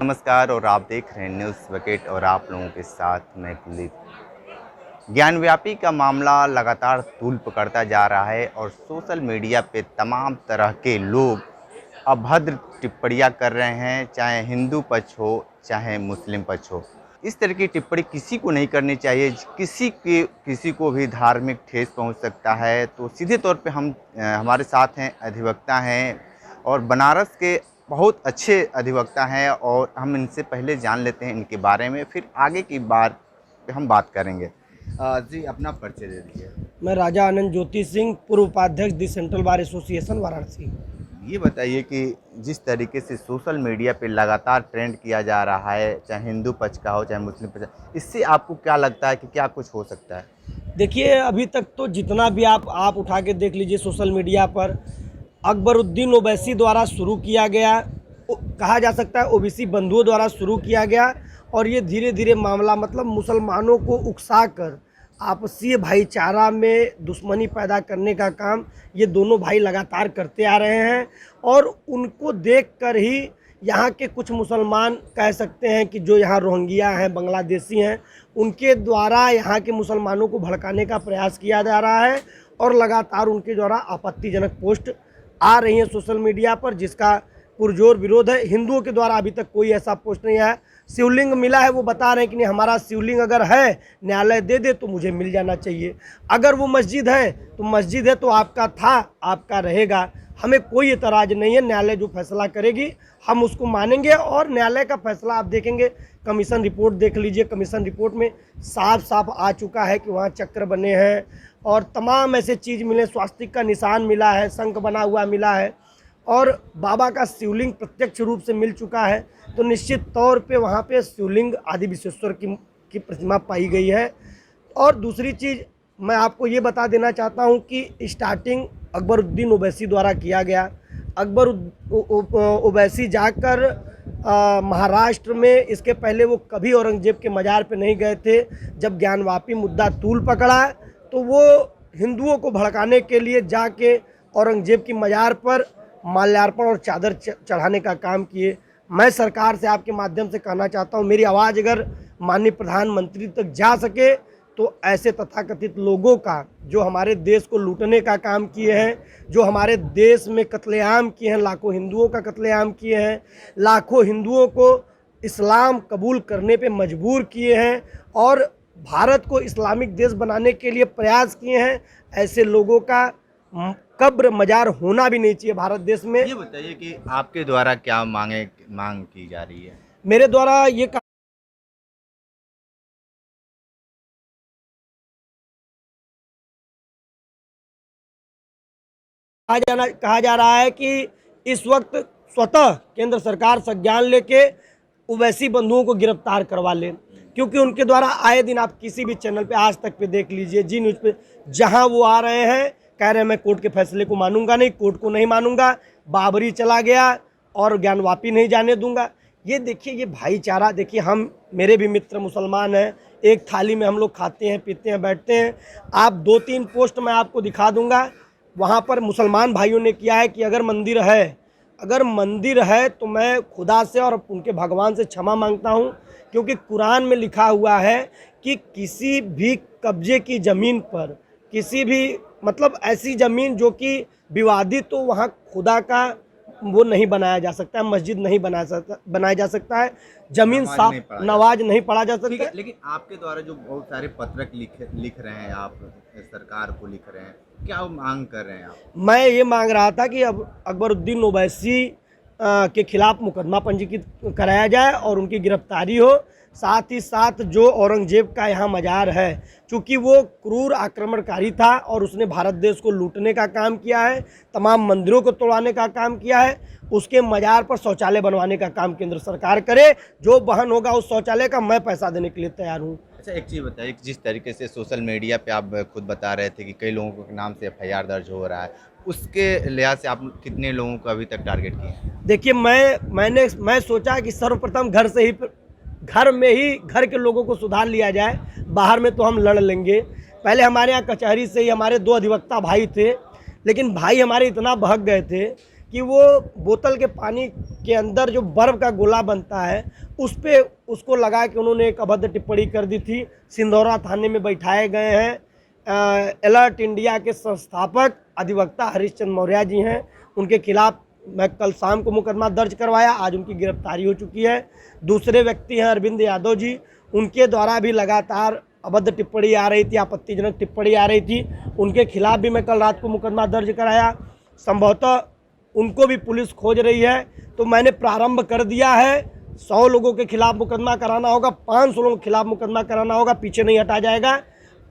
नमस्कार और आप देख रहे हैं न्यूज़ बकेट और आप लोगों के साथ मैं कुलदीप। ज्ञानव्यापी का मामला लगातार तूल पकड़ता जा रहा है और सोशल मीडिया पे तमाम तरह के लोग अभद्र टिप्पणियां कर रहे हैं, चाहे हिंदू पक्ष हो चाहे मुस्लिम पक्ष हो। इस तरह की टिप्पणी किसी को नहीं करनी चाहिए। किसी को भी धार्मिक ठेस पहुंच सकता है। तो सीधे तौर पे हमारे साथ हैं अधिवक्ता हैं और बनारस के बहुत अच्छे अधिवक्ता हैं और हम इनसे पहले जान लेते हैं इनके बारे में, फिर आगे की बात पे हम बात करेंगे। जी अपना परिचय दे दीजिए। मैं राजा आनंद ज्योति सिंह, पूर्व उपाध्यक्ष the central bar association Varanasi. ये बताइए कि जिस तरीके से सोशल मीडिया पे लगातार ट्रेंड किया जा रहा है, चाहे हिंदू पक्ष का हो चाहे मुस्लिम पक्ष का, इससे आपको क्या लगता है कि क्या कुछ हो सकता है? देखिए, अभी तक तो जितना भी आप उठा के देख लीजिए सोशल मीडिया पर, अकबरुद्दीन ओवैसी द्वारा शुरू किया गया, कहा जा सकता है ओबीसी बंधुओं द्वारा शुरू किया गया और ये धीरे धीरे मामला मतलब मुसलमानों को उकसाकर आपसी भाईचारा में दुश्मनी पैदा करने का काम ये दोनों भाई लगातार करते आ रहे हैं। और उनको देखकर ही यहाँ के कुछ मुसलमान कह सकते हैं कि जो यहाँ रोहिंग्या हैं, बांग्लादेशी हैं, उनके द्वारा यहाँ के मुसलमानों को भड़काने का प्रयास किया जा रहा है और लगातार उनके द्वारा आपत्तिजनक पोस्ट आ रही हैं सोशल मीडिया पर, जिसका पुरजोर विरोध है। हिंदुओं के द्वारा अभी तक कोई ऐसा पोस्ट नहीं आया। शिवलिंग मिला है, वो बता रहे हैं कि नहीं, हमारा शिवलिंग अगर है न्यायालय दे दे तो मुझे मिल जाना चाहिए। अगर वो मस्जिद है तो मस्जिद है तो आपका था, आपका रहेगा, हमें कोई एतराज़ नहीं है। न्यायालय जो फैसला करेगी हम उसको मानेंगे और न्यायालय का फैसला आप देखेंगे। कमीशन रिपोर्ट देख लीजिए, कमीशन रिपोर्ट में साफ साफ आ चुका है कि वहाँ चक्र बने हैं और तमाम ऐसे चीज़ मिले, स्वास्तिक का निशान मिला है, शंख बना हुआ मिला है और बाबा का शिवलिंग प्रत्यक्ष रूप से मिल चुका है। तो निश्चित तौर पे वहाँ पे शिवलिंग आदि विश्वेश्वर की प्रतिमा पाई गई है। और दूसरी चीज़ मैं आपको ये बता देना चाहता हूँ कि स्टार्टिंग अकबरुद्दीन ओवैसी द्वारा किया गया। अकबर ओवैसी जाकर महाराष्ट्र में, इसके पहले वो कभी औरंगजेब के मज़ार पे नहीं गए थे। जब ज्ञानवापी मुद्दा तूल पकड़ा तो वो हिंदुओं को भड़काने के लिए जाके औरंगजेब की मज़ार पर माल्यार्पण और चादर चढ़ाने का काम किए। मैं सरकार से आपके माध्यम से कहना चाहता हूँ, मेरी आवाज़ अगर माननीय प्रधानमंत्री तक जा सके तो ऐसे तथाकथित लोगों का, जो हमारे देश को लूटने का काम किए हैं, जो हमारे देश में कत्लेआम किए हैं, लाखों हिंदुओं का कत्लेआम किए हैं, लाखों हिंदुओं को इस्लाम कबूल करने पे मजबूर किए हैं और भारत को इस्लामिक देश बनाने के लिए प्रयास किए हैं, ऐसे लोगों का कब्र मजार होना भी नहीं चाहिए भारत देश में। ये बताइए कि आपके द्वारा क्या मांग की जा रही है? मेरे द्वारा ये कहा जा रहा है कि इस वक्त स्वतः केंद्र सरकार संज्ञान लेके ओवैसी बंधुओं को गिरफ्तार करवा ले, क्योंकि उनके द्वारा आए दिन आप किसी भी चैनल पे, आज तक पे देख लीजिए, जी न्यूज़ पे, जहां वो आ रहे हैं कह रहे हैं मैं कोर्ट के फैसले को मानूंगा नहीं, कोर्ट को नहीं मानूंगा, बाबरी चला गया और ज्ञानवापी नहीं जाने दूंगा। ये देखिए, ये भाईचारा देखिए, हम, मेरे भी मित्र मुसलमान हैं, एक थाली में हम लोग खाते हैं, पीते हैं, बैठते हैं। आप 2-3 पोस्ट मैं आपको दिखा दूंगा, वहाँ पर मुसलमान भाइयों ने किया है कि अगर मंदिर है तो मैं खुदा से और उनके भगवान से क्षमा मांगता हूँ, क्योंकि कुरान में लिखा हुआ है कि किसी भी कब्जे की ज़मीन पर, किसी भी मतलब ऐसी ज़मीन जो कि विवादित, तो वहाँ खुदा का वो नहीं बनाया जा सकता है, मस्जिद नहीं बनाया जा सकता है, ज़मीन साफ नमाज नहीं पढ़ा जा सकता है। लेकिन आपके द्वारा जो बहुत सारे पत्रक लिख रहे हैं, आप सरकार को लिख रहे हैं, क्या मांग कर रहे हैं आप? मैं ये मांग रहा था कि अब अकबरुद्दीन ओवैसी के खिलाफ मुकदमा पंजीकृत कराया जाए और उनकी गिरफ्तारी हो। साथ ही साथ जो औरंगजेब का यहाँ मज़ार है, चूँकि वो क्रूर आक्रमणकारी था और उसने भारत देश को लूटने का काम किया है, तमाम मंदिरों को तोड़वाने का काम किया है, उसके मज़ार पर शौचालय बनवाने का काम केंद्र सरकार करे। जो बहन होगा उस शौचालय का मैं पैसा देने के लिए तैयार हूँ। अच्छा, एक चीज़ बताइए, जिस तरीके से सोशल मीडिया पे आप खुद बता रहे थे कि कई लोगों के नाम से FIR दर्ज हो रहा है, उसके लिहाज से आप कितने लोगों को अभी तक टारगेट किए? देखिए, मैं सोचा कि सर्वप्रथम घर में ही घर के लोगों को सुधार लिया जाए, बाहर में तो हम लड़ लेंगे। पहले हमारे यहाँ कचहरी से ही हमारे 2 अधिवक्ता भाई थे, लेकिन भाई हमारे इतना बहक गए थे कि वो बोतल के पानी के अंदर जो बर्फ़ का गोला बनता है उस पे उसको लगा के उन्होंने एक अभद्र टिप्पणी कर दी थी। सिंधौरा थाने में बैठाए गए हैं। अलर्ट इंडिया के संस्थापक अधिवक्ता हरीश चंद्र मौर्य जी हैं, उनके खिलाफ मैं कल शाम को मुकदमा दर्ज करवाया, आज उनकी गिरफ्तारी हो चुकी है। दूसरे व्यक्ति हैं अरविंद यादव जी, उनके द्वारा भी लगातार अभद्र टिप्पणी आ रही थी, आपत्तिजनक टिप्पणी आ रही थी, उनके खिलाफ भी मैं कल रात को मुकदमा दर्ज कराया। संभवतः उनको भी पुलिस खोज रही है, तो मैंने प्रारंभ कर दिया है। 100 लोगों के खिलाफ मुकदमा कराना होगा, 500 लोगों के खिलाफ मुकदमा कराना होगा, पीछे नहीं हटा जाएगा।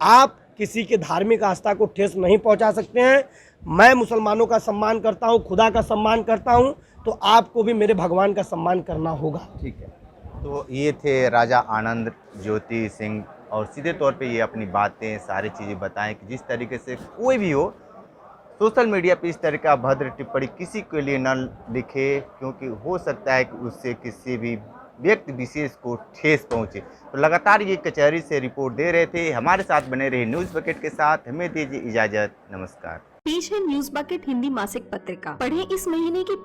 आप किसी के धार्मिक आस्था को ठेस नहीं पहुंचा सकते हैं। मैं मुसलमानों का सम्मान करता हूं, खुदा का सम्मान करता हूं, तो आपको भी मेरे भगवान का सम्मान करना होगा। ठीक है, तो ये थे राजा आनंद ज्योति सिंह, और सीधे तौर पे ये अपनी बातें सारी चीज़ें बताएं कि जिस तरीके से कोई भी हो सोशल मीडिया पे इस तरह का भद्र टिप्पणी किसी के लिए न लिखे, क्योंकि हो सकता है कि उससे किसी भी व्यक्ति विशेष को ठेस पहुंचे। तो लगातार ये कचहरी से रिपोर्ट दे रहे थे। हमारे साथ बने रहे न्यूज़ बकेट के साथ, हमें दीजिए इजाज़त, नमस्कार। पेश है न्यूज बकेट हिंदी मासिक पत्रिका। पढ़ें इस महीने की